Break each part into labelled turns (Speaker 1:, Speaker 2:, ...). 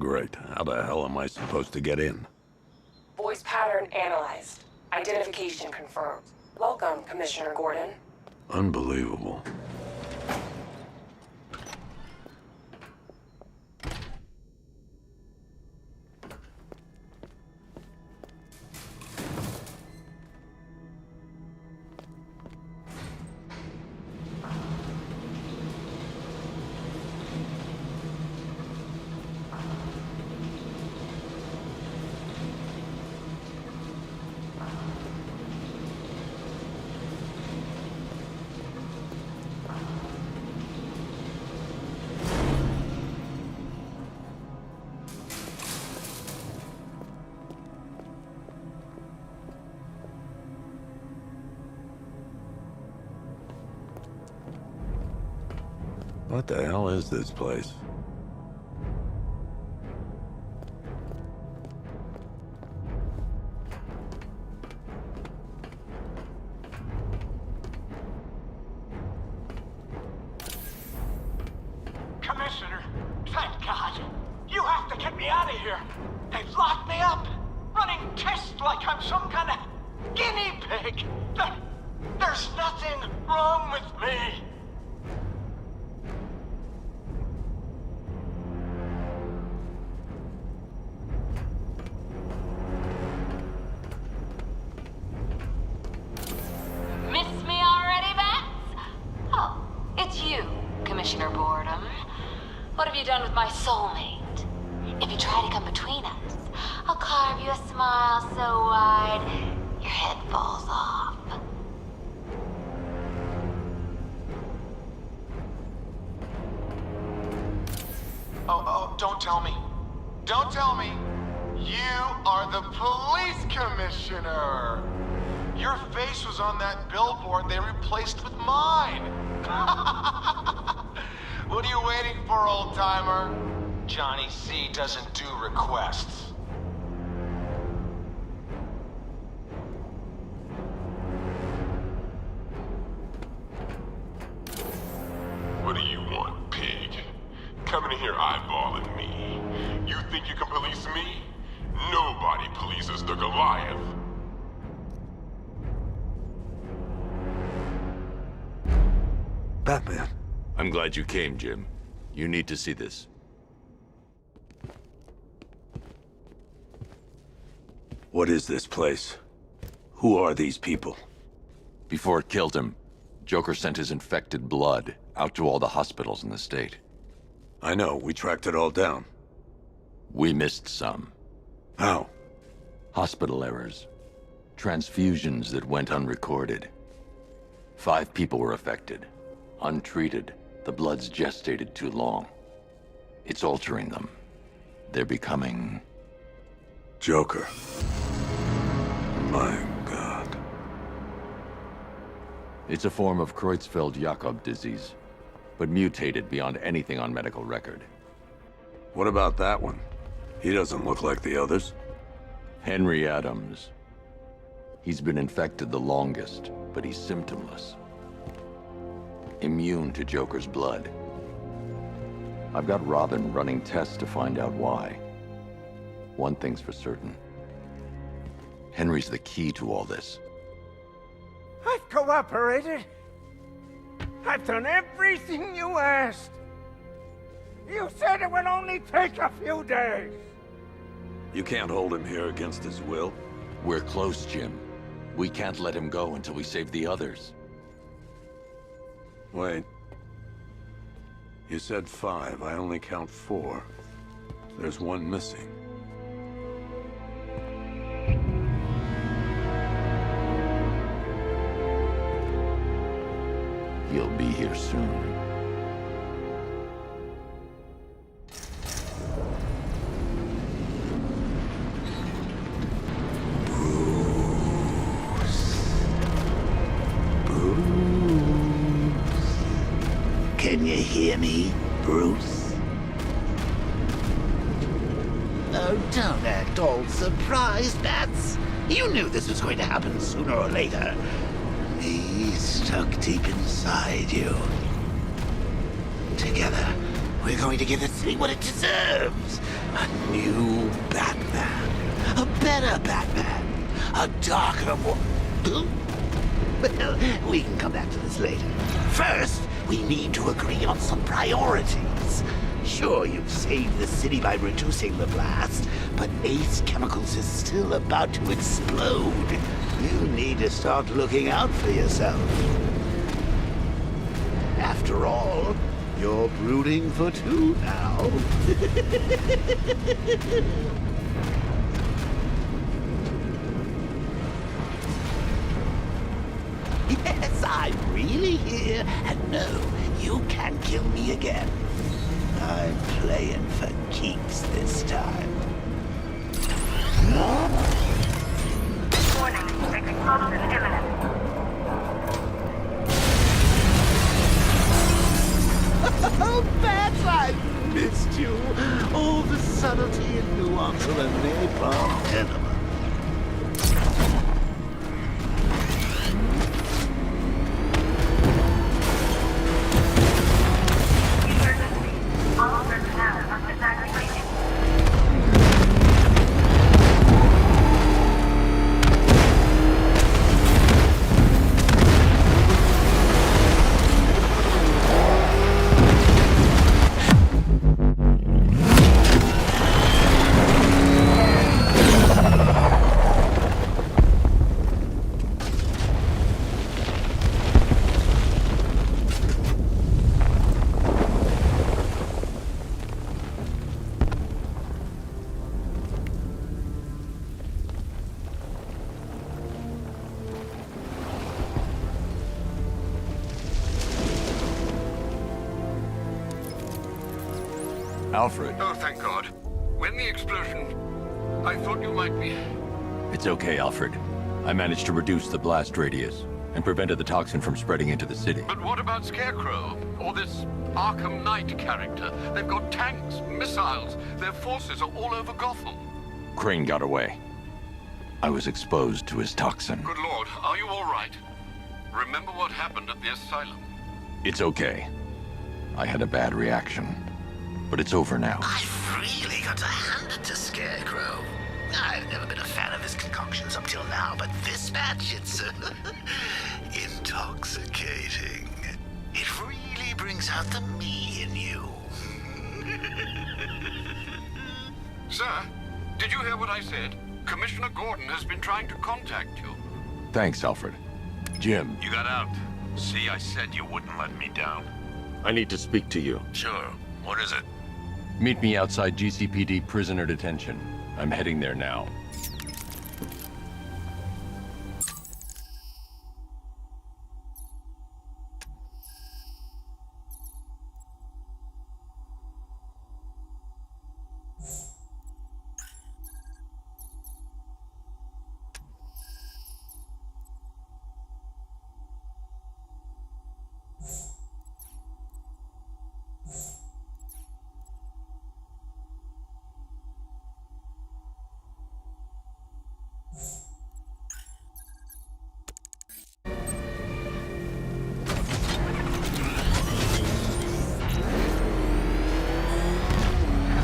Speaker 1: Great. How the hell am I supposed to get in?
Speaker 2: Voice pattern analyzed. Identification confirmed. Welcome, Commissioner Gordon.
Speaker 1: Unbelievable. What the hell is this place?
Speaker 3: Commissioner, thank God. You have to get me out of here. They've locked me up, running tests like I'm some kind of guinea pig. There's nothing wrong with me.
Speaker 4: Miss me already, Bats? Oh, it's you, Commissioner Boredom. What have you done with my soulmate? If you try to come between us, I'll carve you a smile so wide, your head falls off.
Speaker 3: Oh, don't tell me. Don't tell me. You are the police commissioner. Your face was on that billboard they replaced with mine. What are you waiting for, old-timer? Johnny C doesn't do requests.
Speaker 5: What do you want, pig? Coming in here eyeballing me. You think you can police me? Nobody polices the Goliath.
Speaker 1: Batman.
Speaker 6: I'm glad you came, Jim. You need to see this.
Speaker 1: What is this place? Who are these people?
Speaker 6: Before it killed him, Joker sent his infected blood out to all the hospitals in the state.
Speaker 1: I know, we tracked it all down.
Speaker 6: We missed some.
Speaker 1: How?
Speaker 6: Hospital errors. Transfusions that went unrecorded. 5 people were affected. Untreated, the blood's gestated too long. It's altering them. They're becoming...
Speaker 1: Joker. My God.
Speaker 6: It's a form of Creutzfeldt-Jakob disease, but mutated beyond anything on medical record.
Speaker 1: What about that one? He doesn't look like the others.
Speaker 6: Henry Adams. He's been infected the longest, but he's symptomless. Immune to Joker's blood. I've got Robin running tests to find out why. One thing's for certain. Henry's the key to all this.
Speaker 7: I've cooperated. I've done everything you asked. You said it would only take a few days.
Speaker 1: You can't hold him here against his will.
Speaker 6: We're close, Jim. We can't let him go until we save the others.
Speaker 1: Wait. You said 5. I only count 4. There's one missing.
Speaker 6: He'll be here soon.
Speaker 8: Can you hear me, Bruce? Oh, don't act all surprised, Bats. You knew this was going to happen sooner or later. He's stuck deep inside you. Together, We're going to give the city what it deserves. A new Batman. A better Batman. A darker one. Well, we can come back to this later. First, we need to agree on some priorities. Sure, you've saved the city by reducing the blast, but Ace Chemicals is still about to explode. You need to start looking out for yourself. After all, you're brooding for two now. Yes, I'm really here, and no, you can't kill me again. I'm playing for keeps this time.
Speaker 9: Warning, explosion imminent.
Speaker 8: Oh, Bats, I missed you. All the subtlety and nuance of a napalm enema.
Speaker 9: Emergency. All personnel must evacuate.
Speaker 6: Alfred.
Speaker 10: Oh, thank God. When the explosion... I thought you might be...
Speaker 6: It's okay, Alfred. I managed to reduce the blast radius and prevented the toxin from spreading into the city.
Speaker 10: But what about Scarecrow? Or this Arkham Knight character? They've got tanks, missiles. Their forces are all over Gotham.
Speaker 6: Crane got away. I was exposed to his toxin.
Speaker 10: Good Lord, are you all right? Remember what happened at the asylum?
Speaker 6: It's okay. I had a bad reaction. But it's over now.
Speaker 8: I've really got to hand it to Scarecrow. I've never been a fan of his concoctions up till now, but this match, it's intoxicating. It really brings out the me in you.
Speaker 10: Sir, did you hear what I said? Commissioner Gordon has been trying to contact you.
Speaker 6: Thanks, Alfred. Jim.
Speaker 11: You got out. See, I said you wouldn't let me down.
Speaker 12: I need to speak to you.
Speaker 11: Sure. What is it?
Speaker 6: Meet me outside GCPD prisoner detention. I'm heading there now.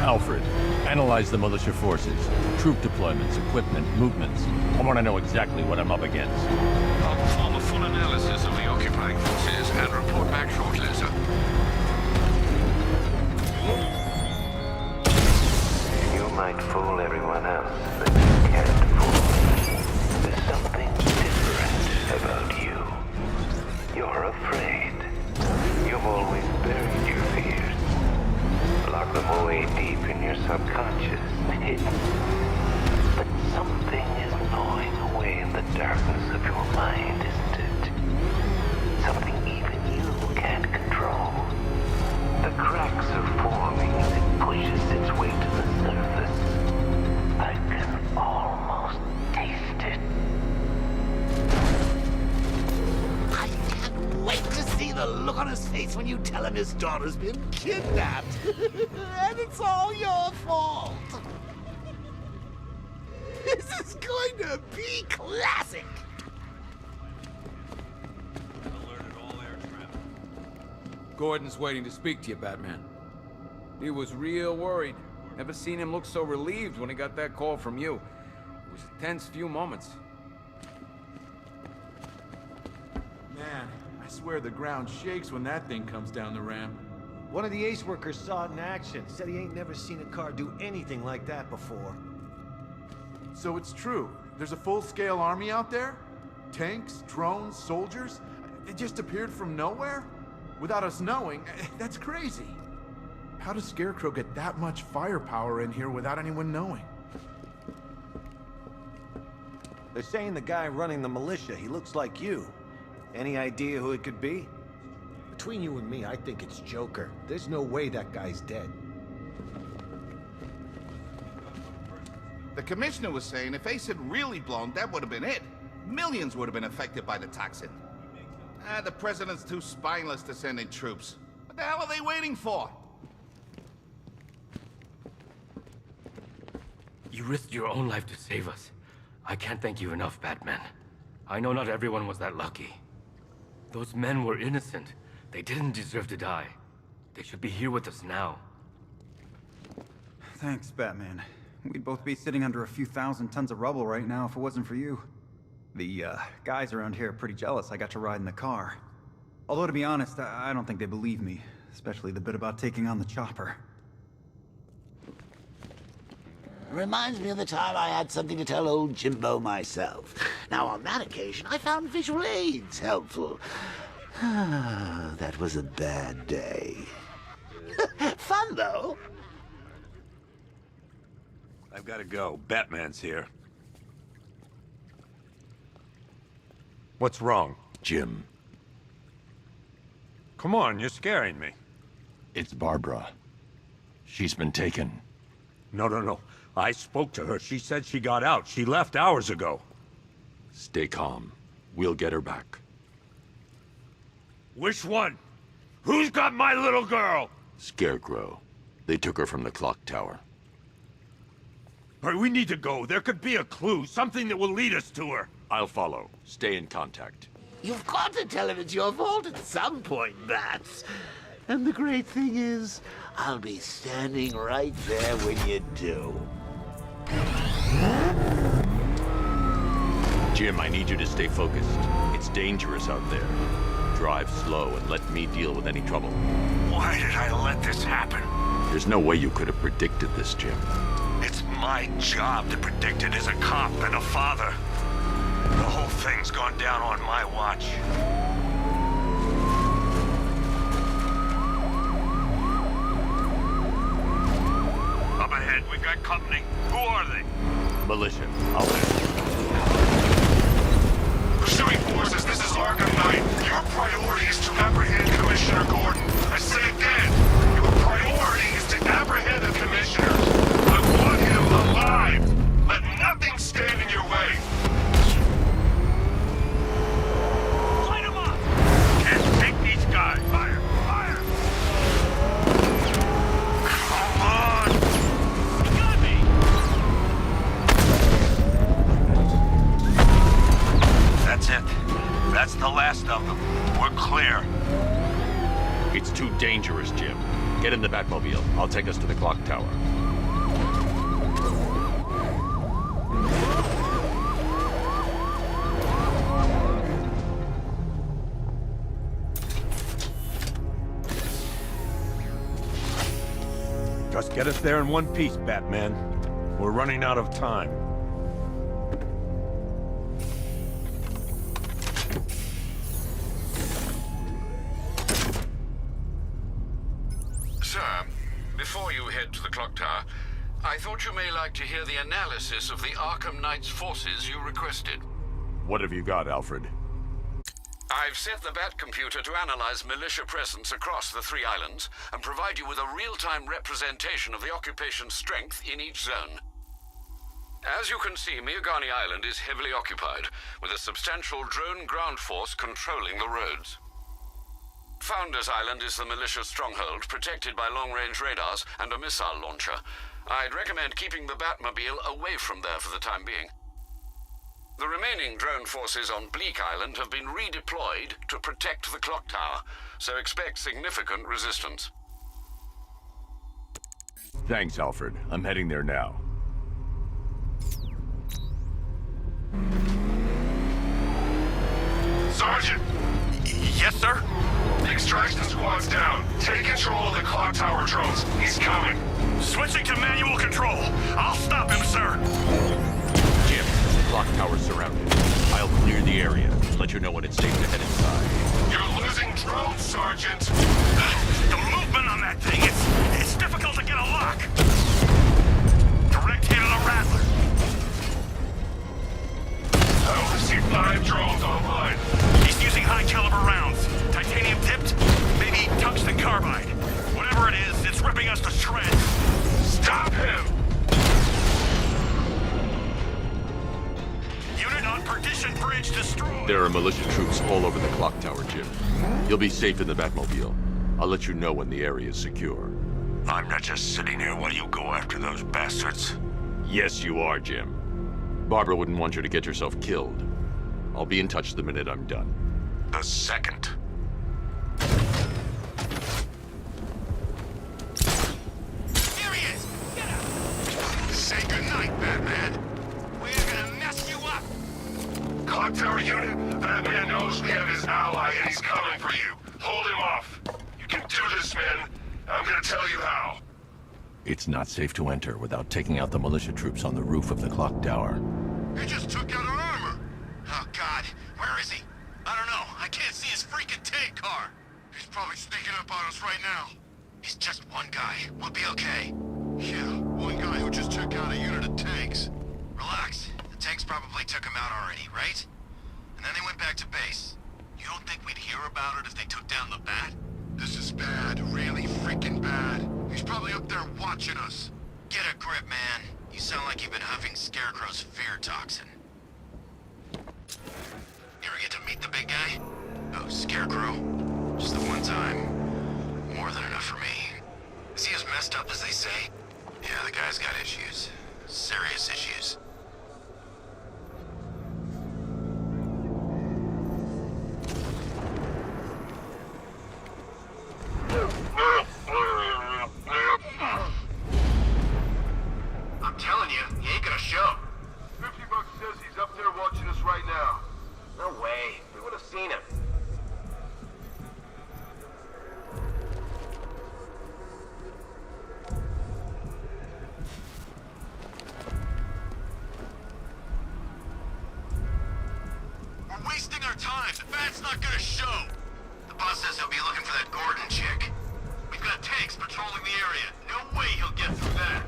Speaker 6: Alfred, analyze the militia forces, troop deployments, equipment, movements. I want to know exactly what I'm up against.
Speaker 10: I'll perform a full analysis of the occupying forces and report back shortly, sir.
Speaker 13: You might fool everyone else, but you can't fool me. There's something different about you. You're afraid. You've always buried your fears. Lock them away deep in your subconscious, hidden. But something is gnawing away in the darkness of your mind, isn't it? Something even you can't control. The cracks are forming as it pushes its way to the surface. I can almost taste it.
Speaker 8: I can't wait to see the look on his face when you tell him his daughter's been kidnapped. And it's all your fault. This is going to be classic.
Speaker 14: Gordon's waiting to speak to you, Batman. He was real worried. Never seen him look so relieved when he got that call from you. It was a tense few moments.
Speaker 15: Man, I swear the ground shakes when that thing comes down the ramp.
Speaker 16: One of the Ace workers saw it in action. Said he ain't never seen a car do anything like that before.
Speaker 15: So it's true. There's a full-scale army out there? Tanks, drones, soldiers? They just appeared from nowhere? Without us knowing? That's crazy. How does Scarecrow get that much firepower in here without anyone knowing?
Speaker 16: They're saying the guy running the militia, he looks like you. Any idea who it could be? Between you and me, I think it's Joker. There's no way that guy's dead.
Speaker 17: The commissioner was saying if Ace had really blown, that would have been it. Millions would have been affected by the toxin. The president's too spineless to send in troops. What the hell are they waiting for?
Speaker 18: You risked your own life to save us. I can't thank you enough, Batman. I know not everyone was that lucky. Those men were innocent. They didn't deserve to die. They should be here with us now.
Speaker 19: Thanks, Batman. We'd both be sitting under a few thousand tons of rubble right now if it wasn't for you. The, guys around here are pretty jealous I got to ride in the car. Although, to be honest, I don't think they believe me. Especially the bit about taking on the chopper.
Speaker 8: Reminds me of the time I had something to tell old Jimbo myself. Now, on that occasion, I found visual aids helpful. That was a bad day. Fun, though.
Speaker 1: I've got to go. Batman's here. What's wrong?
Speaker 6: Jim.
Speaker 1: Come on, you're scaring me.
Speaker 6: It's Barbara. She's been taken.
Speaker 1: No. I spoke to her. She said she got out. She left hours ago.
Speaker 6: Stay calm. We'll get her back.
Speaker 1: Which one? Who's got my little girl?
Speaker 6: Scarecrow. They took her from the clock tower.
Speaker 1: All right, we need to go. There could be a clue, something that will lead us to her.
Speaker 6: I'll follow. Stay in contact.
Speaker 8: You've got to tell him it's your fault at some point, Bats. And the great thing is, I'll be standing right there when you do.
Speaker 6: Jim, I need you to stay focused. It's dangerous out there. Drive slow and let me deal with any trouble.
Speaker 11: Why did I let this happen?
Speaker 6: There's no way you could have predicted this, Jim.
Speaker 11: It's my job to predict it as a cop and a father. The whole thing's gone down on my watch. Up ahead, we've got company. Who are they?
Speaker 6: Militia. I'll bet.
Speaker 5: Pursuing forces, this is Arkham Knight. Your priority is to apprehend Commissioner Gordon. I say again, your priority is to apprehend the Commissioner. I want him alive. Let nothing stand in your way.
Speaker 11: Light him up! Can't take these guys. Fire! Fire! Come on! You got me! That's it. That's the last of them. We're clear.
Speaker 6: It's too dangerous, Jim. Get in the Batmobile. I'll take us to the clock tower.
Speaker 1: Just get us there in one piece, Batman. We're running out of time.
Speaker 10: Sir, before you head to the clock tower, I thought you may like to hear the analysis of the Arkham Knight's forces you requested.
Speaker 1: What have you got, Alfred?
Speaker 10: I've set the Bat computer to analyze militia presence across the 3 islands and provide you with a real-time representation of the occupation's strength in each zone. As you can see, Miagani Island is heavily occupied, with a substantial drone ground force controlling the roads. Founders Island is the militia stronghold, protected by long-range radars and a missile launcher. I'd recommend keeping the Batmobile away from there for the time being. The remaining drone forces on Bleak Island have been redeployed to protect the clock tower, so expect significant resistance.
Speaker 12: Thanks, Alfred. I'm heading there now.
Speaker 5: Sergeant!
Speaker 11: Yes, sir?
Speaker 5: The extraction squad's down. Take control of the clock tower drones. He's coming.
Speaker 11: Switching to manual control. I'll stop him, sir.
Speaker 6: Jim, the clock tower's surrounded. I'll clear the area. Let you know when it's safe to head inside.
Speaker 5: You're losing drones, Sergeant.
Speaker 11: The movement on that thing, it's difficult to get a lock. Direct hit of the Rattler.
Speaker 5: I only see 5 drones online.
Speaker 11: He's using high-caliber rounds. Titanium tipped, maybe tungsten carbide. Whatever it is, it's ripping us to shreds.
Speaker 5: Stop him!
Speaker 11: Unit on Perdition Bridge destroyed.
Speaker 6: There are militia troops all over the clock tower, Jim. You'll be safe in the Batmobile. I'll let you know when the area is secure.
Speaker 11: I'm not just sitting here while you go after those bastards.
Speaker 6: Yes, you are, Jim. Barbara wouldn't want you to get yourself killed. I'll be in touch the minute I'm done.
Speaker 11: The second.
Speaker 5: Here he is! Get out! Say goodnight, Batman. We're gonna mess you up! Clock tower unit, Batman knows we have his ally and he's coming for you. Hold him off. You can do this, man. I'm gonna tell you how.
Speaker 6: It's not safe to enter without taking out the militia troops on the roof of the clock tower.
Speaker 5: He just took out our armor. Oh, God. Where is he? I don't know. I can't see his freaking tank car. He's probably sneaking up on us right now. He's just one guy. We'll be okay. Yeah, one guy who just took out a unit of tanks. Relax. The tanks probably took him out already, right? And then they went back to base. You don't think we'd hear about it if they took down the Bat? This is bad. Really freaking bad. He's probably up there watching us. Get a grip, man. You sound like you've been huffing Scarecrow's fear toxin. You ever get to meet the big guy? Oh, Scarecrow? Just the one time. More than enough for me. Is he as messed up as they say? Yeah, the guy's got issues. Serious issues. I'm telling you, he ain't gonna show. $50 says he's up there watching us right now. No way. We would have seen him. We're wasting our time. The Bat's not gonna show. The boss says he'll be looking for that Gordon chick. We've got tanks patrolling the area. No way he'll get through that.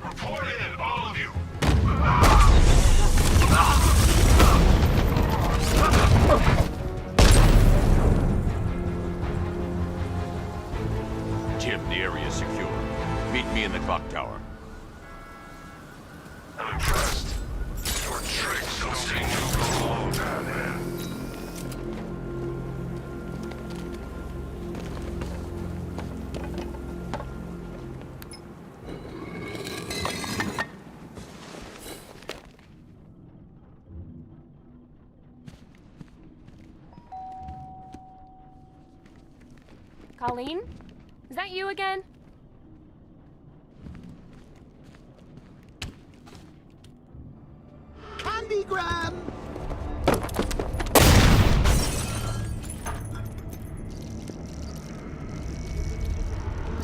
Speaker 5: Report in, all of you.
Speaker 6: Jim, the area is secure. Meet me in the clock tower.
Speaker 5: I'm impressed. Your tricks don't seem to go along, Batman.
Speaker 20: Colleen? Is that you again?
Speaker 8: Candygram!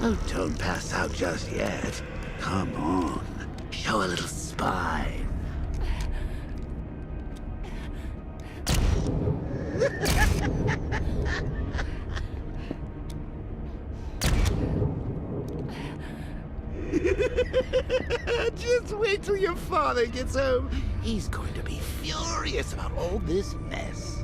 Speaker 8: Oh, don't pass out just yet. Come on. Show a little spine. Just wait till your father gets home. He's going to be furious about all this mess.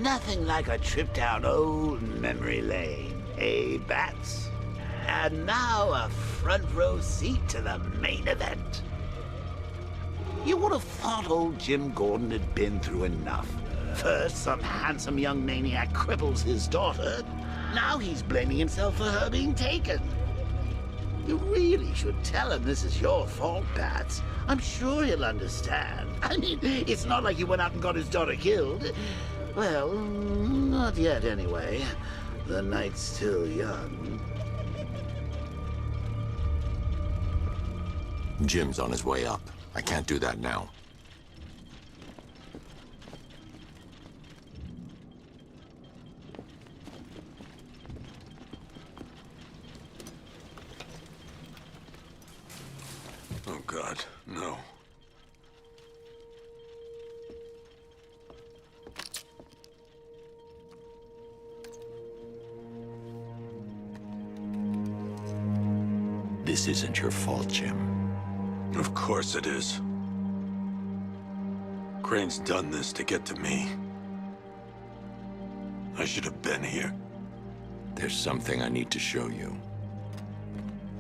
Speaker 8: Nothing like a trip down old memory lane, eh, Bats? And now a front row seat to the main event. You would have thought old Jim Gordon had been through enough. First, some handsome young maniac cripples his daughter. Now he's blaming himself for her being taken. You really should tell him this is your fault, Bats. I'm sure he'll understand. I mean, it's not like you went out and got his daughter killed. Well, not yet anyway. The night's still young.
Speaker 6: Jim's on his way up. I can't do that now.
Speaker 1: Oh, God, no.
Speaker 6: This isn't your fault, Jim.
Speaker 1: Of course it is. Crane's done this to get to me. I should have been here.
Speaker 6: There's something I need to show you.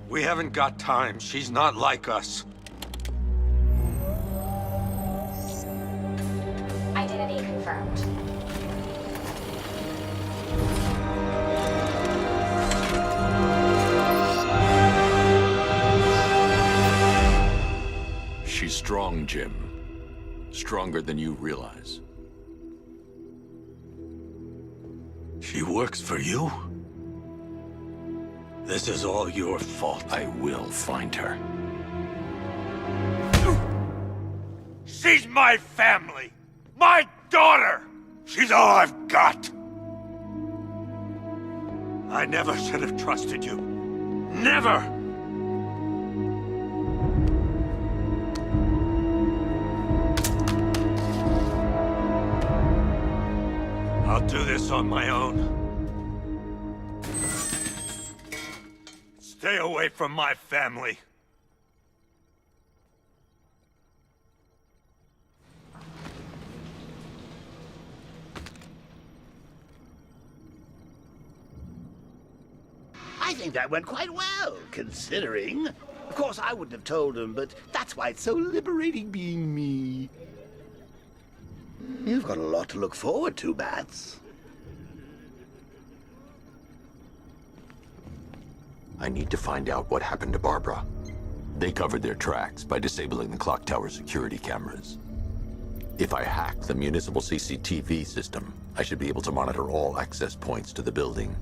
Speaker 1: We haven't got time. She's not like us.
Speaker 20: Identity confirmed.
Speaker 6: She's strong, Jim. Stronger than you realize.
Speaker 1: She works for you? This is all your fault.
Speaker 6: I will find her.
Speaker 1: She's my family! My daughter! She's all I've got! I never should have trusted you. Never! I'll do this on my own. Stay away from my family.
Speaker 8: I think that went quite well, considering. Of course, I wouldn't have told him, but that's why it's so liberating being me. You've got a lot to look forward to, Bats.
Speaker 6: I need to find out what happened to Barbara. They covered their tracks by disabling the clock tower security cameras. If I hack the municipal CCTV system, I should be able to monitor all access points to the building.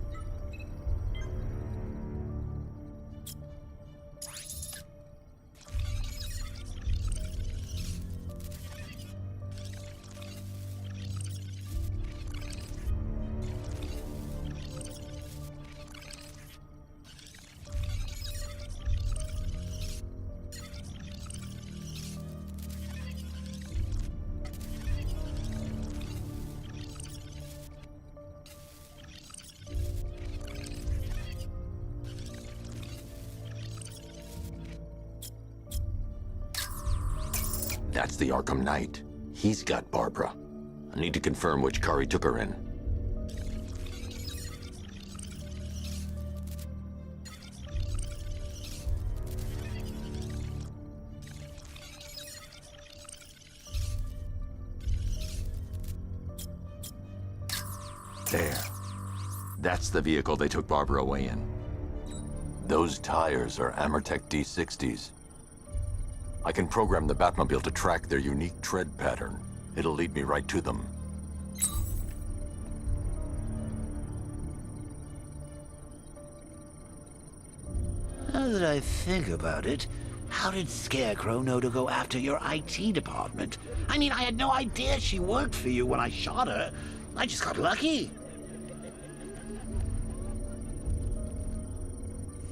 Speaker 6: That's the Arkham Knight. He's got Barbara. I need to confirm which car he took her in. There. That's the vehicle they took Barbara away in. Those tires are Amertech D60s. I can program the Batmobile to track their unique tread pattern. It'll lead me right to them.
Speaker 8: Now that I think about it, how did Scarecrow know to go after your IT department? I mean, I had no idea she worked for you when I shot her. I just got lucky.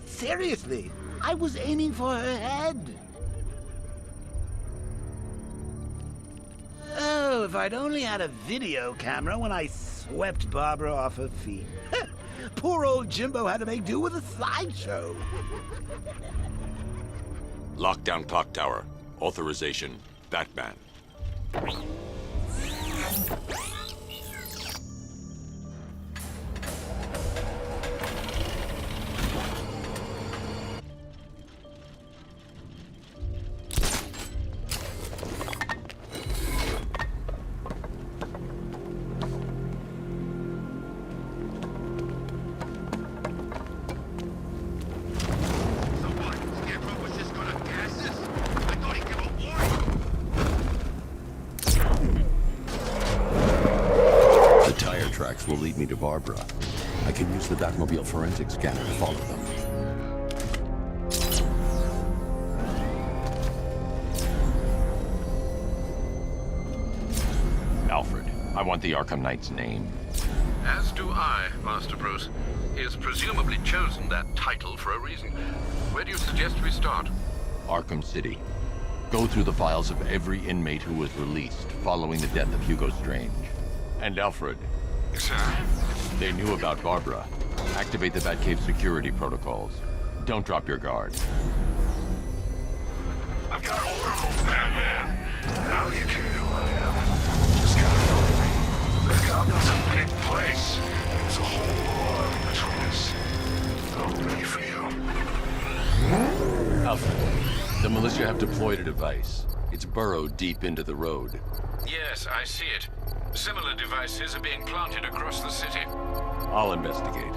Speaker 8: Seriously, I was aiming for her head. Oh, if I'd only had a video camera when I swept Barbara off her feet. Poor old Jimbo had to make do with a slideshow.
Speaker 6: Lockdown clock tower. Authorization, Batman. tracks will lead me to Barbara. I can use the Batmobile forensic scanner to follow them. Alfred, I want the Arkham Knight's name.
Speaker 10: As do I, Master Bruce. He has presumably chosen that title for a reason. Where do you suggest we start?
Speaker 6: Arkham City. Go through the files of every inmate who was released following the death of Hugo Strange. And Alfred.
Speaker 10: Sir?
Speaker 6: They knew about Barbara. Activate the Batcave security protocols. Don't drop your guard.
Speaker 5: I've got Oracle, Batman. Now you can who I am. Just gotta follow me. Gotham's a big place. There's a whole lot between us. I'm ready for you.
Speaker 6: Alfred, the militia have deployed a device. It's burrowed deep into the road.
Speaker 10: Yes, I see it. Similar devices are being planted across the city.
Speaker 6: I'll investigate.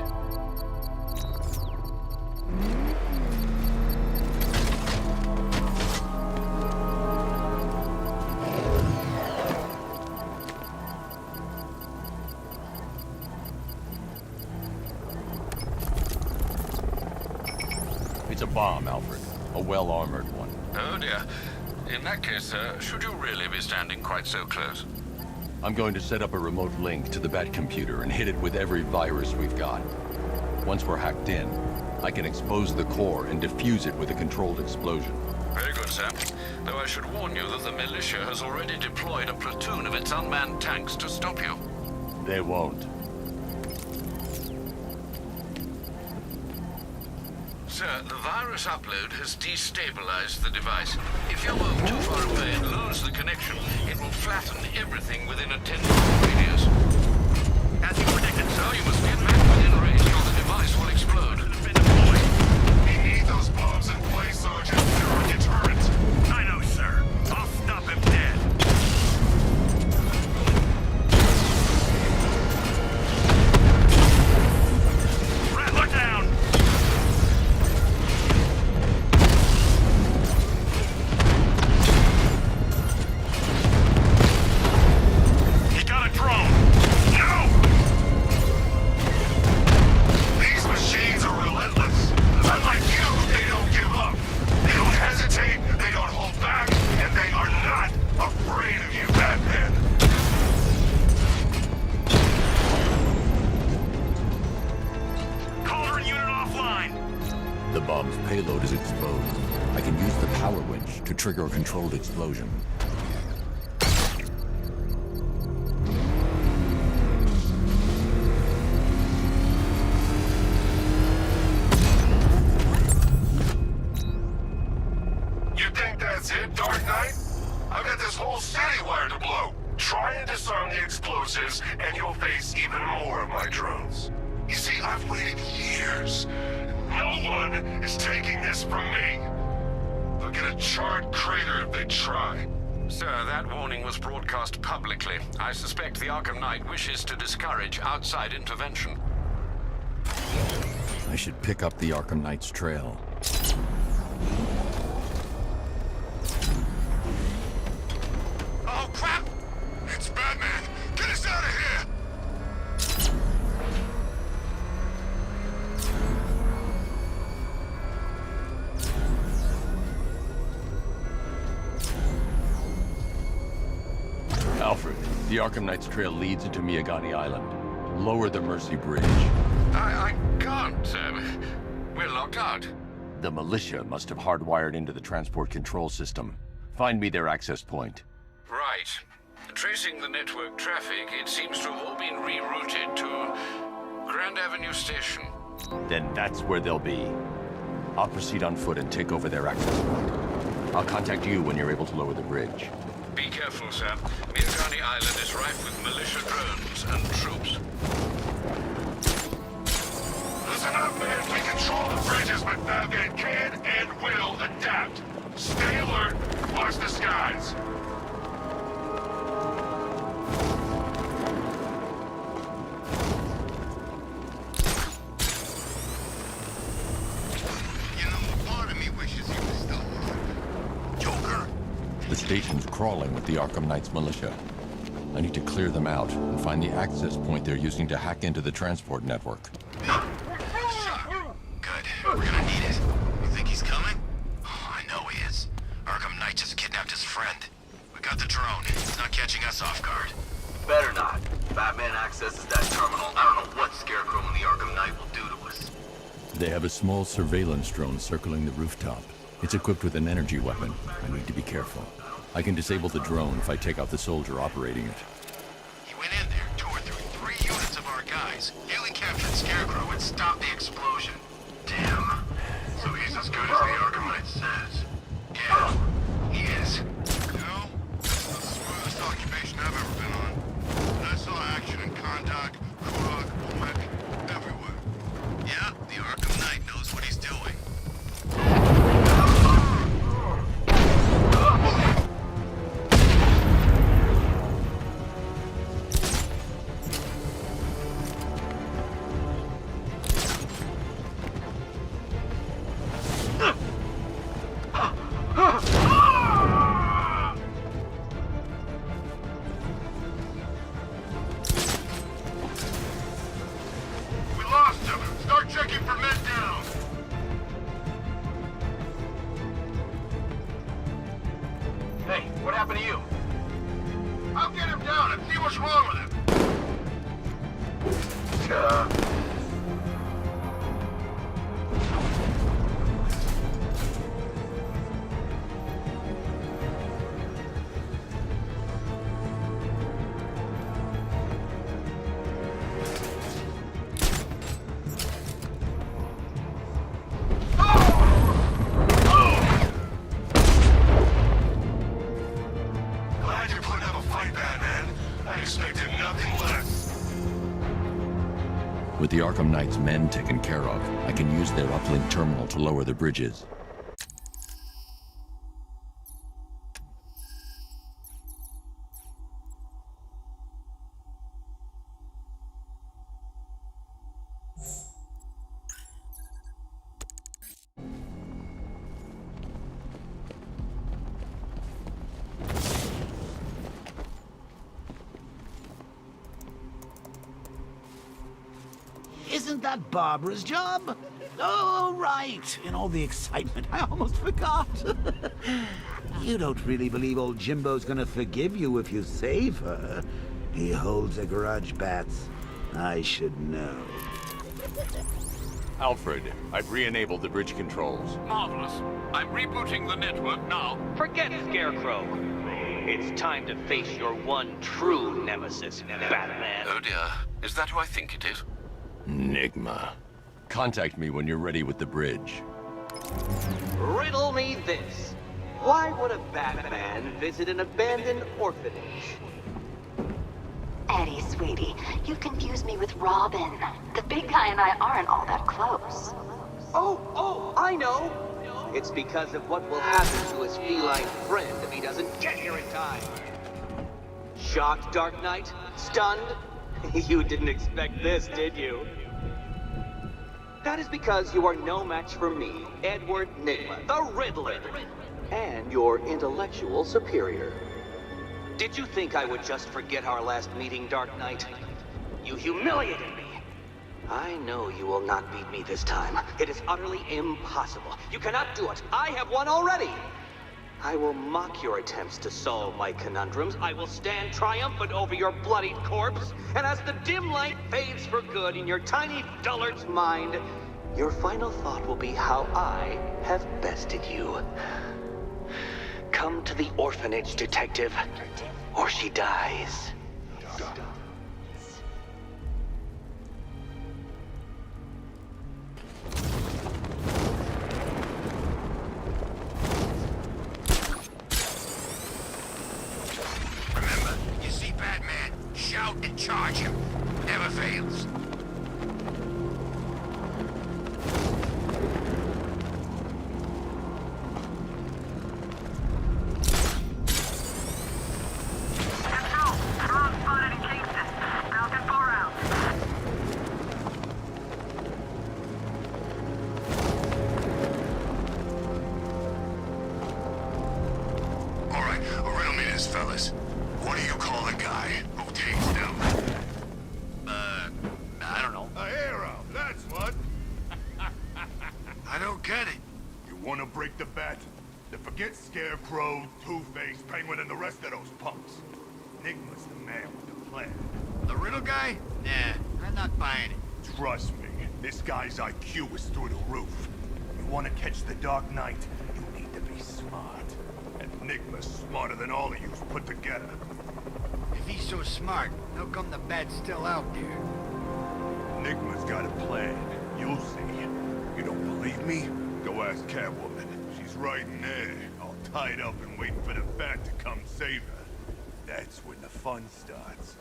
Speaker 6: It's a bomb, Alfred. A well-armored one.
Speaker 10: Oh dear. In that case, should you really be standing quite so close?
Speaker 6: I'm going to set up a remote link to the Bat computer and hit it with every virus we've got. Once we're hacked in, I can expose the core and defuse it with a controlled explosion.
Speaker 10: Very good, sir. Though I should warn you that the militia has already deployed a platoon of its unmanned tanks to stop you.
Speaker 6: They won't.
Speaker 10: Sir, the virus upload has destabilized the device. If you move too far away and lose the connection, it will flatten everything within a 10-mile radius. As you predicted, sir, you must get back within range or the device will explode.
Speaker 5: We need those bombs in place, Sergeant. They're a deterrent.
Speaker 11: I know, sir. I'll stop him dead. Rattler down! He got a drone! No!
Speaker 5: These machines are relentless. Unlike you, they don't give up. They don't hesitate, they don't hold back, and they are not afraid of you, Batman.
Speaker 11: Caller unit offline!
Speaker 6: The bomb's payload is exposed. I can use the power winch to trigger a controlled explosion.
Speaker 5: You think that's it, Dark Knight? I've got this whole city wired to blow. Try and disarm the explosives, and you'll face even more of my drones. You see, I've waited years. No one is taking this from me. They'll get a charred crater if they try.
Speaker 10: Sir, that warning was broadcast publicly. I suspect the Arkham Knight wishes to discourage outside intervention.
Speaker 6: I should pick up the Arkham Knight's trail.
Speaker 5: Oh, crap! It's Batman! Get us out of here!
Speaker 6: Alfred, the Arkham Knight's trail leads into Miyagani Island. Lower the Mercy Bridge.
Speaker 10: I can't, sir. We're locked out.
Speaker 6: The militia must have hardwired into the transport control system. Find me their access point.
Speaker 10: Right. Tracing the network traffic, it seems to have all been rerouted to Grand Avenue Station.
Speaker 6: Then that's where they'll be. I'll proceed on foot and take over their access point. I'll contact you when you're able to lower the bridge.
Speaker 10: Be careful, sir. Miyagani Island is rife with militia drones and troops.
Speaker 5: Listen up, man. We control the bridges, but Batman can and will adapt. Stay alert. Watch the skies.
Speaker 6: The station's crawling with the Arkham Knight's militia. I need to clear them out and find the access point they're using to hack into the transport network.
Speaker 5: Good. We're gonna need it. You think he's coming? Oh, I know he is. Arkham Knight just kidnapped his friend. We got the drone. He's not catching us off guard.
Speaker 2: Better not. Batman accesses that terminal. I don't know what Scarecrow and the Arkham Knight will do to us.
Speaker 12: They have a small surveillance drone circling the rooftop. It's equipped with an energy weapon. I need to be careful. I can disable the drone if I take out the soldier operating it.
Speaker 5: He went in there, tore through 3 units of our guys, nearly captured Scarecrow and stopped the explosion. Damn. So he's as good as the Arkham Knight says. Yeah, he is. You know, this is the smoothest occupation I've ever been on. And I saw action in Kondak, Kurak, Olmec, everywhere. Yeah, the Arkham Knight knows what he's doing. We lost him. Start checking for men down.
Speaker 2: Hey, what happened to you?
Speaker 5: I'll get him down and see what's wrong with him. Glad you're putting up a fight, Batman. I expected nothing less.
Speaker 6: With the Arkham Knight's men taken care of, I can use their uplink terminal to lower the bridges.
Speaker 8: Isn't that Barbara's job? Oh, right. In all the excitement, I almost forgot. You don't really believe old Jimbo's gonna forgive you if you save her. He holds a grudge, Bats. I should know.
Speaker 6: Alfred, I've re-enabled the bridge controls.
Speaker 10: Marvelous. I'm rebooting the network now.
Speaker 2: Forget Scarecrow. It's time to face your one true nemesis, Batman.
Speaker 10: Oh dear. Is that who I think it is?
Speaker 6: Enigma. Contact me when you're ready with the bridge.
Speaker 2: Riddle me this. Why would a Batman visit an abandoned orphanage?
Speaker 4: Eddie, sweetie, you confused me with Robin. The big guy and I aren't all that close.
Speaker 2: Oh, I know. It's because of what will happen to his feline friend if he doesn't get here in time. Shocked, Dark Knight? Stunned? You didn't expect this, did you? That is because you are no match for me, Edward Nigma, the Riddler, and your intellectual superior. Did you think I would just forget our last meeting, Dark Knight? You humiliated me. I know you will not beat me this time. It is utterly impossible. You cannot do it. I have won already. I will mock your attempts to solve my conundrums. I will stand triumphant over your bloodied corpse. And as the dim light fades for good in your tiny dullard's mind, your final thought will be how I have bested you. Come to the orphanage, detective, or she dies.
Speaker 5: Remember, you see Batman, shout and charge him. Never fails. Fellas. One What do you call the guy who takes them?
Speaker 11: I don't know.
Speaker 5: A hero, that's what. I don't get it. You want to break the bet? Then forget Scarecrow, Two-Face, Penguin, and the rest of those punks. Enigma's the man with the plan.
Speaker 11: The riddle guy? Nah, I'm not buying it.
Speaker 5: Trust me, this guy's IQ is through the roof. You want to catch the Dark Knight, you need to be smart. And Enigma's smarter than all of yous put together.
Speaker 11: If he's so smart, how come the bat's still out there?
Speaker 5: Enigma's got a plan. You'll see. You don't believe me? Go ask Catwoman. She's right in there, all tied up and waiting for the Bat to come save her. That's when the fun starts.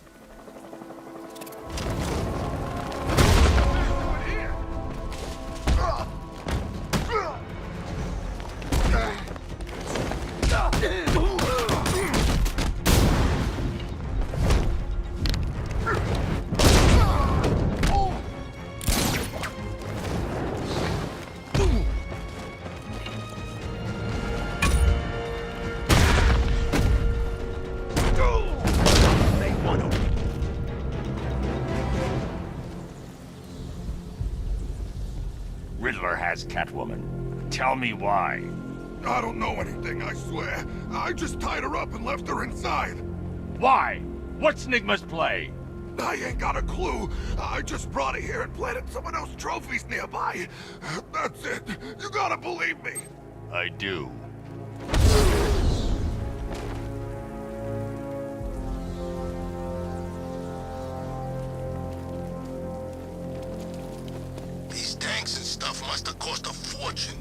Speaker 11: Riddler has Catwoman. Tell me why.
Speaker 5: I don't know anything, I swear. I just tied her up and left her inside.
Speaker 11: Why? What's Enigma's play?
Speaker 5: I ain't got a clue. I just brought her here and planted someone else's trophies nearby. That's it. You gotta believe me.
Speaker 11: I do.
Speaker 5: These tanks and stuff must have cost a fortune.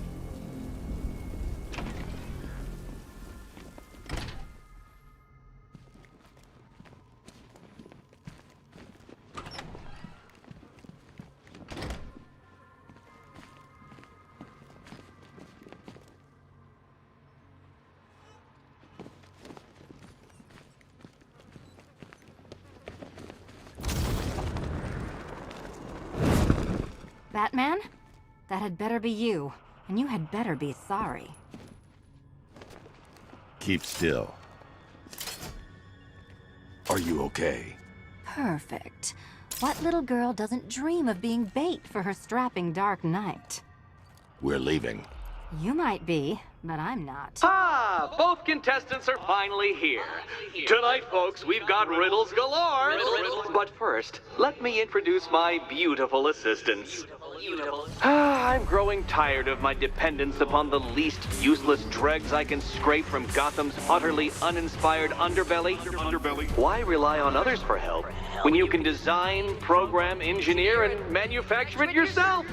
Speaker 21: Batman? That had better be you. And you had better be sorry.
Speaker 6: Keep still. Are you okay?
Speaker 21: Perfect. What little girl doesn't dream of being bait for her strapping Dark Knight?
Speaker 6: We're leaving.
Speaker 21: You might be, but I'm not.
Speaker 2: Ah, both contestants are finally here. Tonight, folks, we've got riddles galore. But first, let me introduce my beautiful assistants. I'm growing tired of my dependence upon the least useless dregs I can scrape from Gotham's utterly uninspired underbelly. Why rely on others for help when you can design, program, engineer, and manufacture it yourself?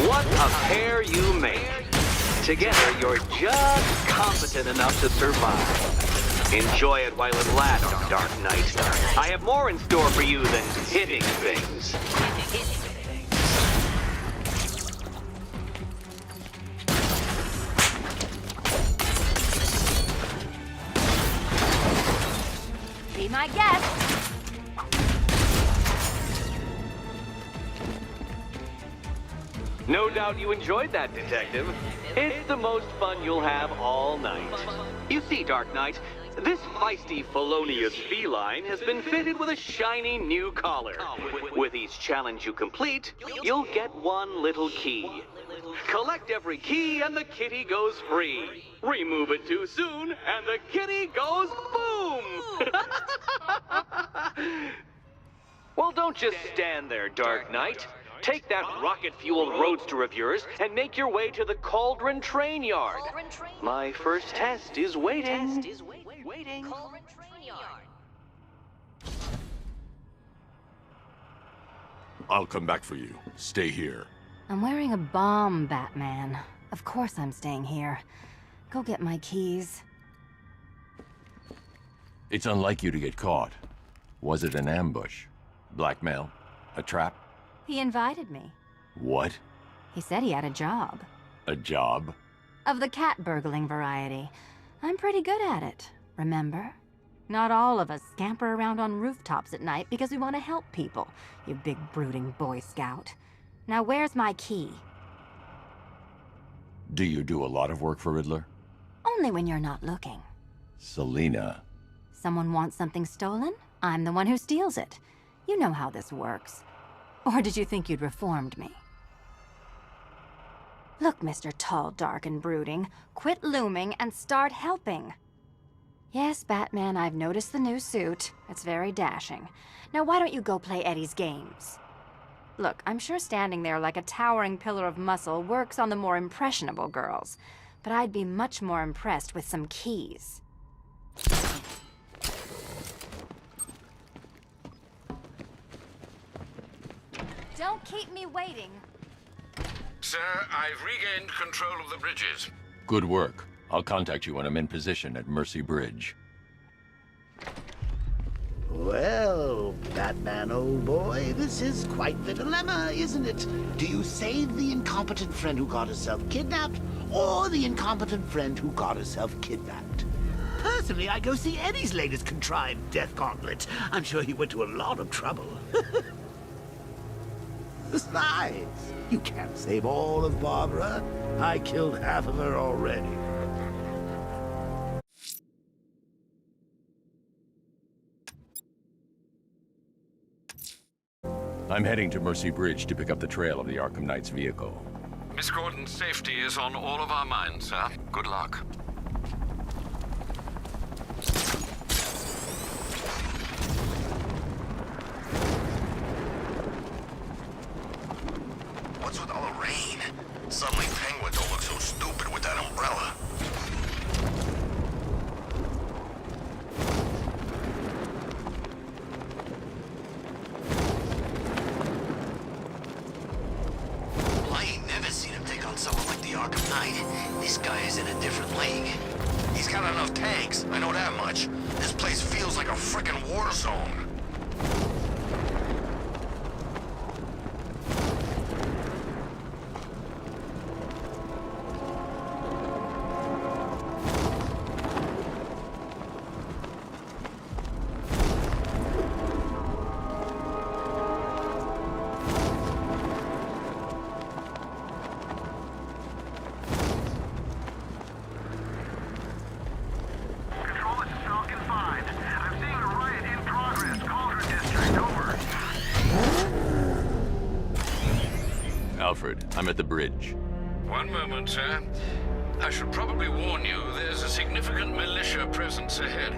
Speaker 2: What a pair you make. Together, you're just competent enough to survive. Enjoy it while it lasts, Dark Knight. I have more in store for you than hitting things.
Speaker 21: Be my guest.
Speaker 2: No doubt you enjoyed that, Detective. It's the most fun you'll have all night. You see, Dark Knight, this feisty, felonious feline has been fitted with a shiny new collar. With each challenge you complete, you'll get one little key. Collect every key and the kitty goes free. Remove it too soon and the kitty goes boom! Well, don't just stand there, Dark Knight. Take that rocket-fueled roadster of yours and make your way to the Cauldron Train Yard. My first test is waiting.
Speaker 6: I'll come back for you. Stay here.
Speaker 21: I'm wearing a bomb, Batman. Of course I'm staying here. Go get my keys.
Speaker 6: It's unlike you to get caught. Was it an ambush? Blackmail? A trap?
Speaker 21: He invited me.
Speaker 6: What?
Speaker 21: He said he had a job.
Speaker 6: A job?
Speaker 21: Of the cat burgling variety. I'm pretty good at it, remember? Not all of us scamper around on rooftops at night because we want to help people, you big brooding Boy Scout. Now where's my key?
Speaker 6: Do you do a lot of work for Riddler?
Speaker 21: Only when you're not looking.
Speaker 6: Selina.
Speaker 21: Someone wants something stolen? I'm the one who steals it. You know how this works. Or did you think you'd reformed me? Look, Mr. Tall, Dark, and Brooding, quit looming and start helping. Yes, Batman, I've noticed the new suit. It's very dashing. Now why don't you go play Eddie's games? Look, I'm sure standing there like a towering pillar of muscle works on the more impressionable girls, but I'd be much more impressed with some keys. Don't keep me waiting.
Speaker 10: Sir, I've regained control of the bridges.
Speaker 6: Good work. I'll contact you when I'm in position at Mercy Bridge.
Speaker 8: Well, Batman, old boy, this is quite the dilemma, isn't it? Do you save the incompetent friend who got herself kidnapped, or the incompetent friend who got herself kidnapped? Personally, I go see Eddie's latest contrived death gauntlet. I'm sure he went to a lot of trouble. Besides, you can't save all of Barbara. I killed half of her already.
Speaker 6: I'm heading to Mercy Bridge to pick up the trail of the Arkham Knight's vehicle.
Speaker 10: Miss Gordon's safety is on all of our minds, sir. Good luck.
Speaker 5: What's with all the rain? Suddenly Penguin don't look so stupid with that umbrella.
Speaker 8: Well, I ain't never seen him take on someone like the Arkham Knight. This guy is in a different league.
Speaker 5: He's got enough tanks, I know that much. This place feels like a frickin' war zone.
Speaker 6: Alfred, I'm at the bridge.
Speaker 10: One moment, sir. I should probably warn you, there's a significant militia presence ahead.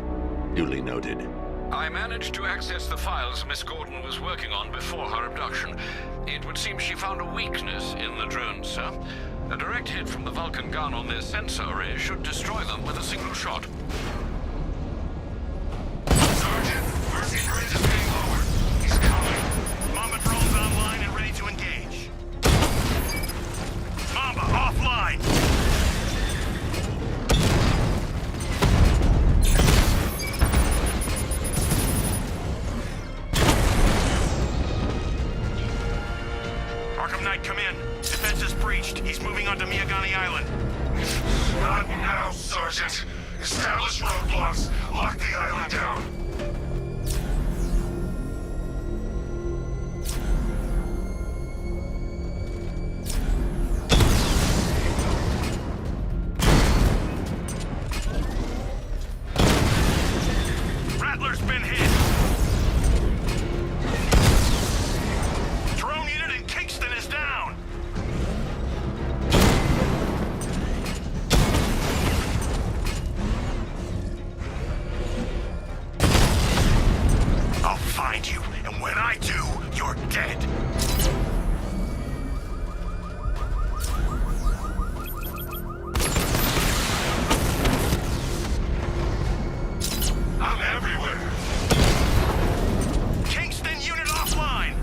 Speaker 6: Duly noted.
Speaker 10: I managed to access the files Miss Gordon was working on before her abduction. It would seem she found a weakness in the drones, sir. A direct hit from the Vulcan gun on their sensor array should destroy them with a single shot.
Speaker 5: Sergeant, Mercy Bridge is getting lower. He's coming.
Speaker 11: Mamba drones online and ready to engage. Mamba offline! Arkham Knight, come in. Defense is breached. He's moving onto Miyagani Island.
Speaker 5: Not now, Sergeant. Establish roadblocks. Lock the island down.
Speaker 11: Rattler's been hit. Drone unit in Kingston is down. I'll find you, and when I do, you're dead.
Speaker 5: I'm everywhere.
Speaker 11: Kingston unit offline.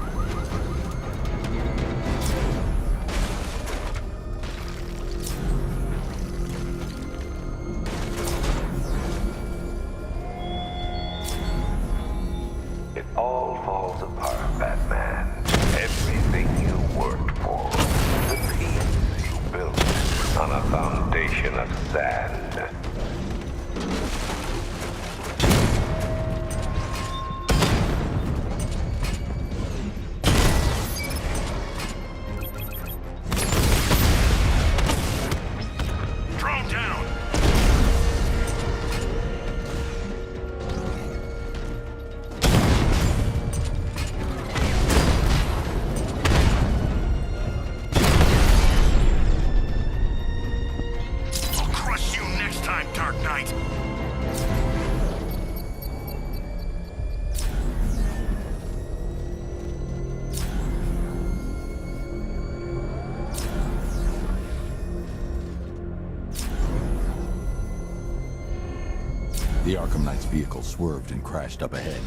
Speaker 12: The Arkham Knight's vehicle swerved and crashed up ahead.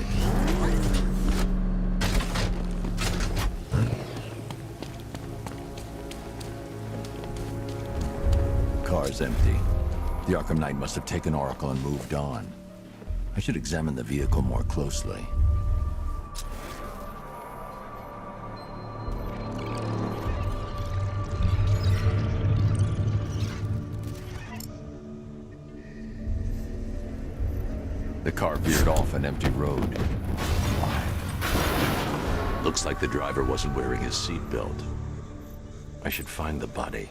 Speaker 12: Car's empty. The Arkham Knight must have taken Oracle and moved on. I should examine the vehicle more closely. The car veered off an empty road. Looks like the driver wasn't wearing his seatbelt. I should find the body.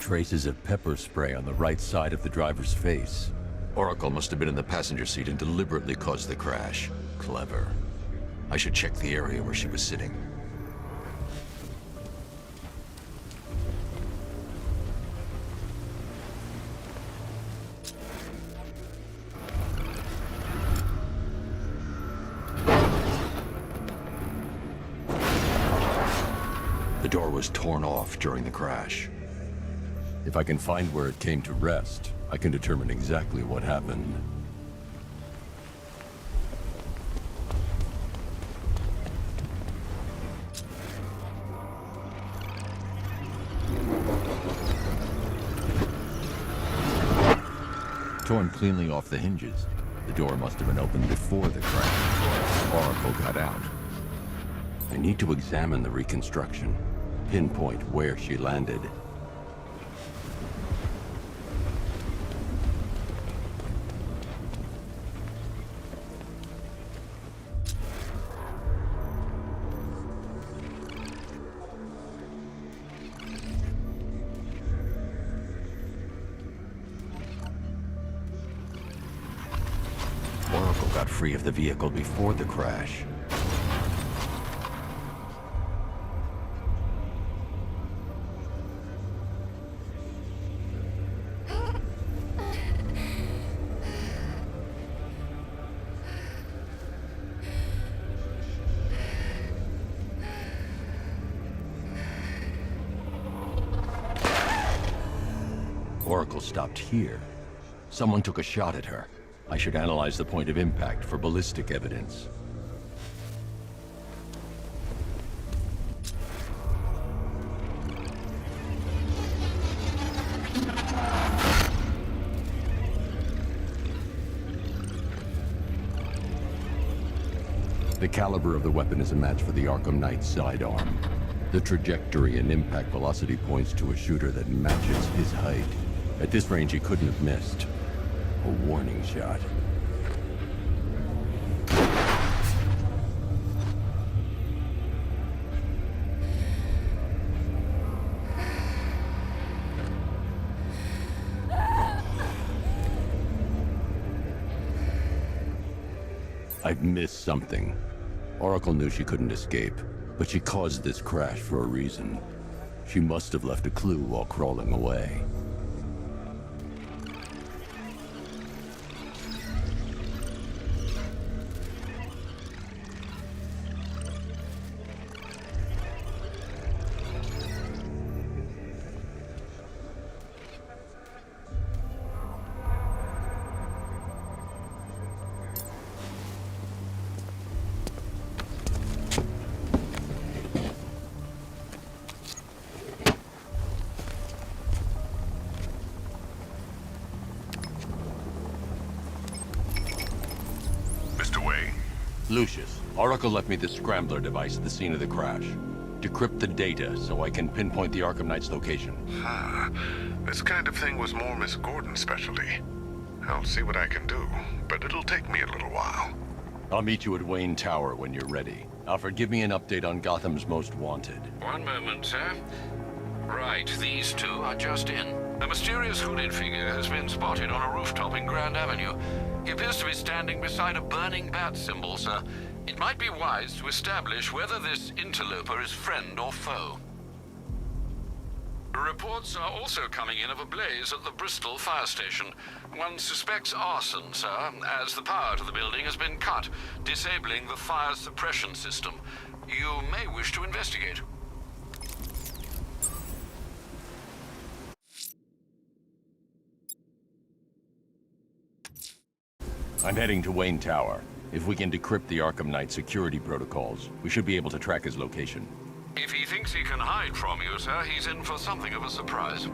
Speaker 12: Traces of pepper spray on the right side of the driver's face. Oracle must have been in the passenger seat and deliberately caused the crash. Clever. I should check the area where she was sitting. The door was torn off during the crash. If I can find where it came to rest, I can determine exactly what happened. Torn cleanly off the hinges. The door must have been opened before the crash. Oracle got out. I need to examine the reconstruction, pinpoint where she landed. Oracle got free of the vehicle before the crash. Oracle stopped here. Someone took a shot at her. I should analyze the point of impact for ballistic evidence. The caliber of the weapon is a match for the Arkham Knight's sidearm. The trajectory and impact velocity points to a shooter that matches his height. At this range, he couldn't have missed. A warning shot. I've missed something. Oracle knew she couldn't escape, but she caused this crash for a reason. She must have left a clue while crawling away. Lucius, Oracle left me the scrambler device at the scene of the crash. Decrypt the data so I can pinpoint the Arkham Knight's location.
Speaker 5: This kind of thing was more Miss Gordon's specialty. I'll see what I can do, but it'll take me a little while.
Speaker 12: I'll meet you at Wayne Tower when you're ready. Alfred, give me an update on Gotham's Most Wanted.
Speaker 10: One moment, sir. Right, these two are just in. A mysterious hooded figure has been spotted on a rooftop in Grand Avenue. He appears to be standing beside a burning bat symbol, sir. It might be wise to establish whether this interloper is friend or foe. Reports are also coming in of a blaze at the Bristol fire station. One suspects arson, sir, as the power to the building has been cut, disabling the fire suppression system. You may wish to investigate.
Speaker 12: I'm heading to Wayne Tower. If we can decrypt the Arkham Knight security protocols, we should be able to track his location.
Speaker 10: If he thinks he can hide from you, sir, he's in for something of a surprise.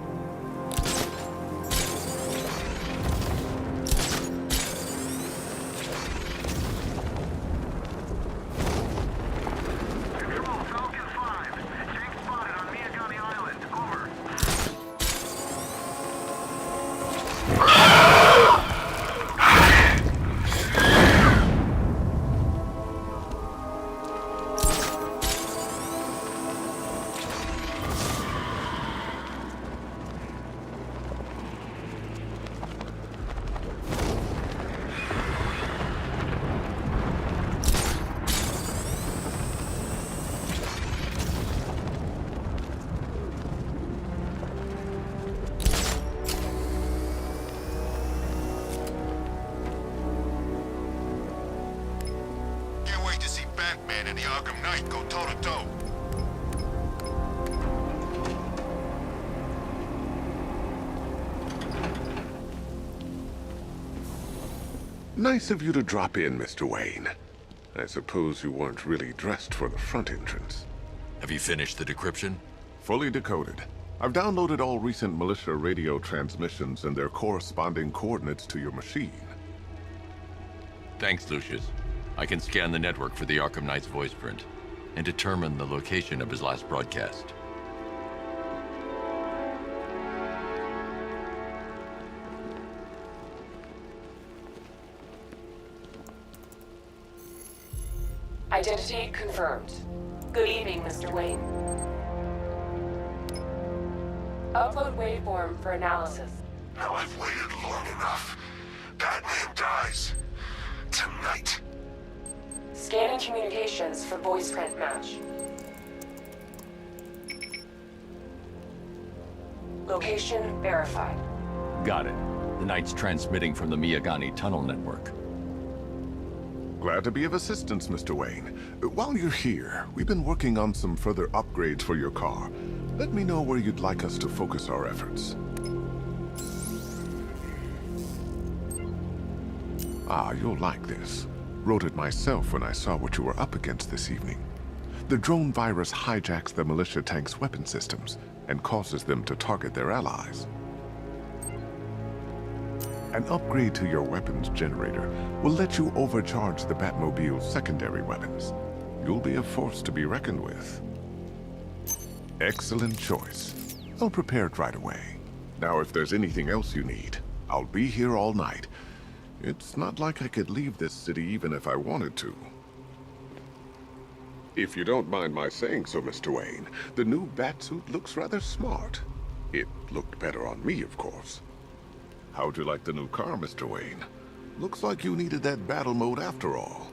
Speaker 5: Batman and the Arkham Knight go toe-to-toe.
Speaker 1: Nice of you to drop in, Mr. Wayne. I suppose you weren't really dressed for the front entrance.
Speaker 6: Have you finished the decryption?
Speaker 3: Fully decoded. I've downloaded all recent militia radio transmissions and their corresponding coordinates to your machine.
Speaker 6: Thanks, Lucius. I can scan the network for the Arkham Knight's voice print and determine the location of his last broadcast.
Speaker 22: Identity confirmed. Good evening, Mr. Wayne. Upload waveform for analysis.
Speaker 5: Now I've waited long enough. Batman dies. Tonight.
Speaker 22: Scanning communications for voice print match. Location verified.
Speaker 12: Got it. The Knight's transmitting from the Miyagani tunnel network.
Speaker 3: Glad to be of assistance, Mr. Wayne. While you're here, we've been working on some further upgrades for your car. Let me know where you'd like us to focus our efforts. Ah, you'll like this. Wrote it myself when I saw what you were up against this evening. The drone virus hijacks the militia tank's weapon systems and causes them to target their allies. An upgrade to your weapons generator will let you overcharge the Batmobile's secondary weapons. You'll be a force to be reckoned with. Excellent choice. I'll prepare it right away. Now, if there's anything else you need, I'll be here all night. It's not like I could leave this city even if I wanted to. If you don't mind my saying so, Mr. Wayne, the new Batsuit looks rather smart. It looked better on me, of course. How'd you like the new car, Mr. Wayne? Looks like you needed that battle mode after all.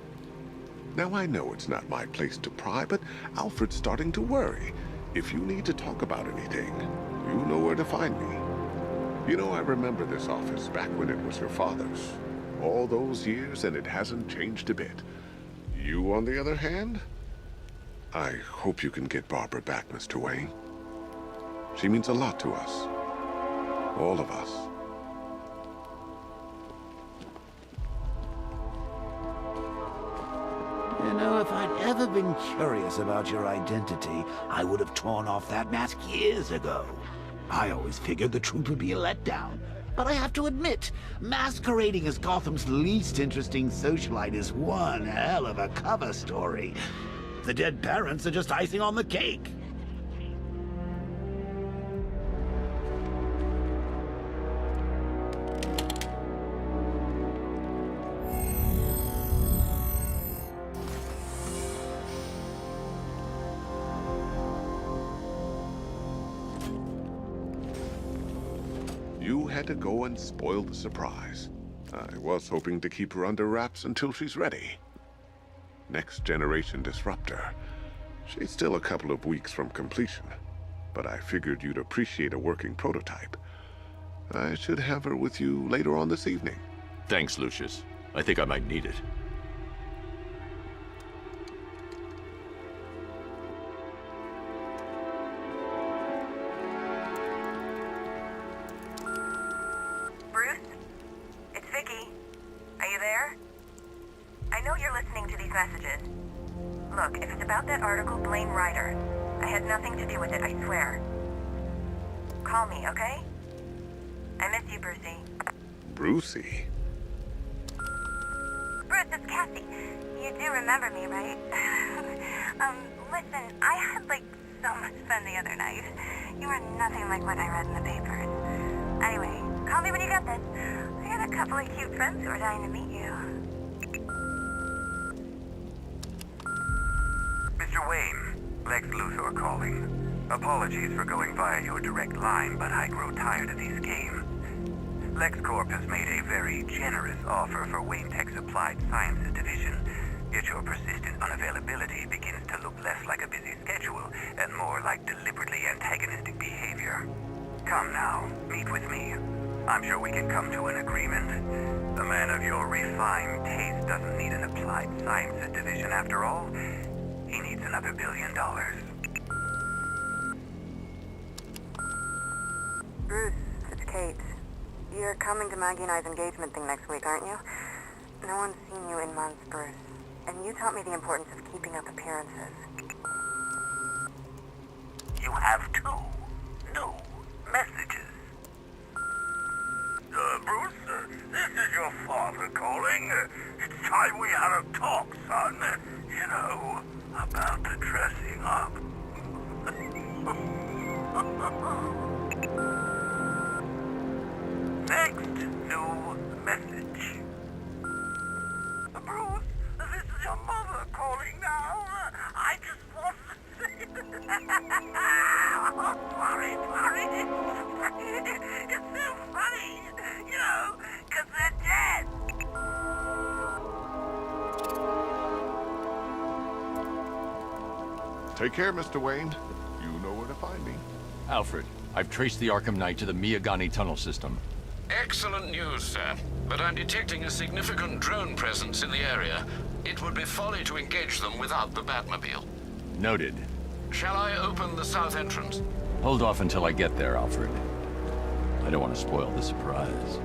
Speaker 3: Now, I know it's not my place to pry, but Alfred's starting to worry. If you need to talk about anything, you know where to find me. You know, I remember this office back when it was your father's. All those years, and it hasn't changed a bit. You, on the other hand? I hope you can get Barbara back, Mr. Wayne. She means a lot to us. All of us.
Speaker 8: You know, if I'd ever been curious about your identity, I would have torn off that mask years ago. I always figured the truth would be a letdown. But I have to admit, masquerading as Gotham's least interesting socialite is one hell of a cover story. The dead parents are just icing on the cake.
Speaker 3: You had to go and spoil the surprise. I was hoping to keep her under wraps until she's ready. Next generation disruptor. She's still a couple of weeks from completion.
Speaker 1: but I figured you'd appreciate a working prototype. I should have her with you later on this evening.
Speaker 6: Thanks, Lucius. I think I might need it.
Speaker 7: Bruce? It's Vicky. Are you there? I know you're listening to these messages. Look, if it's about that article, blame Ryder. I had nothing to do with it, I swear. Call me, okay? I miss you, Brucey.
Speaker 1: Brucey?
Speaker 7: Bruce, it's Cassie. You do remember me, right? Listen, I had, so much fun the other night. You are nothing like what I read in the papers. Anyway, call me when you get this. I got a couple of cute friends who are dying to meet you.
Speaker 9: Mr. Wayne, Lex Luthor calling. Apologies for going via your direct line, but I grow tired of these games. LexCorp has made a very generous offer for Wayne Tech's Applied Sciences division, yet your persistent unavailability begins to look less like a busy schedule and more like deliberately antagonistic behavior. Come now, meet with me. I'm sure we can come to an agreement. A man of your refined taste doesn't need an Applied Sciences division after all. He needs another $1 billion.
Speaker 7: Bruce, it's Kate. You're coming to Maggie and I's engagement thing next week, aren't you? No one's seen you in months, Bruce. And you taught me the importance of keeping up appearances.
Speaker 9: You have 2 new messages. Bruce, this is your father calling. It's time we had a talk, son. You know, about the dressing up. Next new message. Bruce, this is your mother calling now. I just want to say... Oh, sorry. It's so funny, you know, because they're dead.
Speaker 1: Take care, Mr. Wayne. You know where to find me.
Speaker 6: Alfred, I've traced the Arkham Knight to the Miyagani tunnel system.
Speaker 10: Excellent news, sir. But I'm detecting a significant drone presence in the area. It would be folly to engage them without the Batmobile.
Speaker 6: Noted.
Speaker 10: Shall I open the south entrance?
Speaker 6: Hold off until I get there, Alfred. I don't want to spoil the surprise.